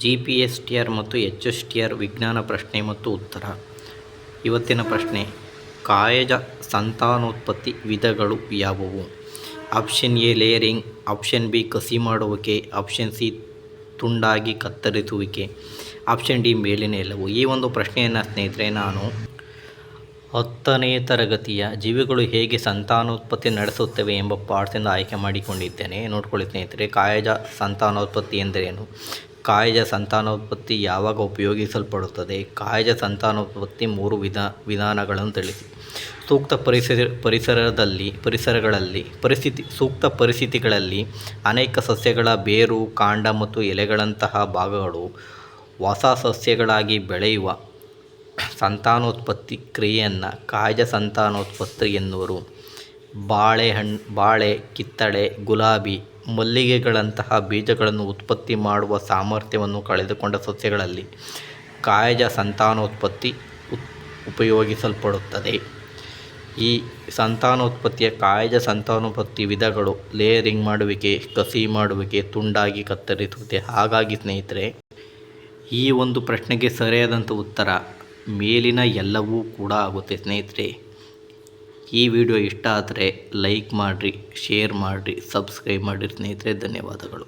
GPSTR ಮತ್ತು HSTR ವಿಜ್ಞಾನ ಪ್ರಶ್ನೆ ಮತ್ತು ಉತ್ತರ. ಇವತ್ತಿನ ಪ್ರಶ್ನೆ, ಕಾಯಜ ಸಂತಾನೋತ್ಪತ್ತಿ ವಿಧಗಳು ಯಾವುವು? Option A layering, option B ಕಸಿ ಮಾಡುವಿಕೆ, ಆಪ್ಷನ್ ಸಿ ತುಂಡಾಗಿ ಕತ್ತರಿಸುವಿಕೆ, ಆಪ್ಷನ್ ಡಿ ಮೇಲಿನ ಎಲ್ಲವು. ಈ ಒಂದು ಪ್ರಶ್ನೆಯನ್ನು ಸ್ನೇಹಿತರೆ ನಾನು 10ನೇ ತರಗತಿಯ ಜೀವಿಗಳು ಹೇಗೆ ಸಂತಾನೋತ್ಪತ್ತಿ ನಡೆಸುತ್ತವೆ ಎಂಬ ಪಾಠದಿಂದ ಆಯ್ಕೆ ಮಾಡಿಕೊಂಡಿದ್ದೇನೆ. ನೋಡ್ಕೊಳ್ಳಿ ಸ್ನೇಹಿತರೆ, ಕಾಯಜ ಸಂತಾನೋತ್ಪತ್ತಿ ಎಂದರೇನು? ಕಾಯಜ ಸಂತಾನೋತ್ಪತ್ತಿ ಯಾವಾಗ ಉಪಯೋಗಿಸಲ್ಪಡುತ್ತದೆ? ಕಾಯಜ ಸಂತಾನೋತ್ಪತ್ತಿ 3 ವಿಧಾನಗಳನ್ನು ತಿಳಿಸಿ. ಸೂಕ್ತ ಪರಿಸ್ಥಿತಿಗಳಲ್ಲಿ ಅನೇಕ ಸಸ್ಯಗಳ ಬೇರು, ಕಾಂಡ ಮತ್ತು ಎಲೆಗಳಂತಹ ಭಾಗಗಳು ಹೊಸ ಸಸ್ಯಗಳಾಗಿ ಬೆಳೆಯುವ ಸಂತಾನೋತ್ಪತ್ತಿ ಕ್ರಿಯೆಯನ್ನು ಕಾಯಜ ಸಂತಾನೋತ್ಪತ್ತಿ ಎನ್ನುವರು. ಬಾಳೆ, ಕಿತ್ತಳೆ, ಗುಲಾಬಿ, ಮಲ್ಲಿಗೆಗಳಂತಹ ಬೀಜಗಳನ್ನು ಉತ್ಪತ್ತಿ ಮಾಡುವ ಸಾಮರ್ಥ್ಯವನ್ನು ಕಳೆದುಕೊಂಡ ಸಸ್ಯಗಳಲ್ಲಿ ಕಾಯಜ ಸಂತಾನೋತ್ಪತ್ತಿ ಉಪಯೋಗಿಸಲ್ಪಡುತ್ತದೆ. ಈ ಸಂತಾನೋತ್ಪತ್ತಿಯ ಕಾಯಜ ಸಂತಾನೋತ್ಪತ್ತಿ ವಿಧಗಳು ಲೇಯರಿಂಗ್ ಮಾಡುವಿಕೆ, ಕಸಿ ಮಾಡುವಿಕೆ, ತುಂಡಾಗಿ ಕತ್ತರಿಸುವಿಕೆ. ಹಾಗಾಗಿ ಸ್ನೇಹಿತರೆ, ಈ ಒಂದು ಪ್ರಶ್ನೆಗೆ ಸರಿಯಾದಂಥ ಉತ್ತರ ಮೇಲಿನ ಎಲ್ಲವೂ ಕೂಡ ಆಗುತ್ತೆ. ಸ್ನೇಹಿತರೆ, ಈ ವಿಡಿಯೋ ಇಷ್ಟ ಆದರೆ ಲೈಕ್ ಮಾಡಿರಿ, ಶೇರ್ ಮಾಡಿರಿ, ಸಬ್ಸ್ಕ್ರೈಬ್ ಮಾಡಿರಿ ಸ್ನೇಹಿತರೆ. ಧನ್ಯವಾದಗಳು.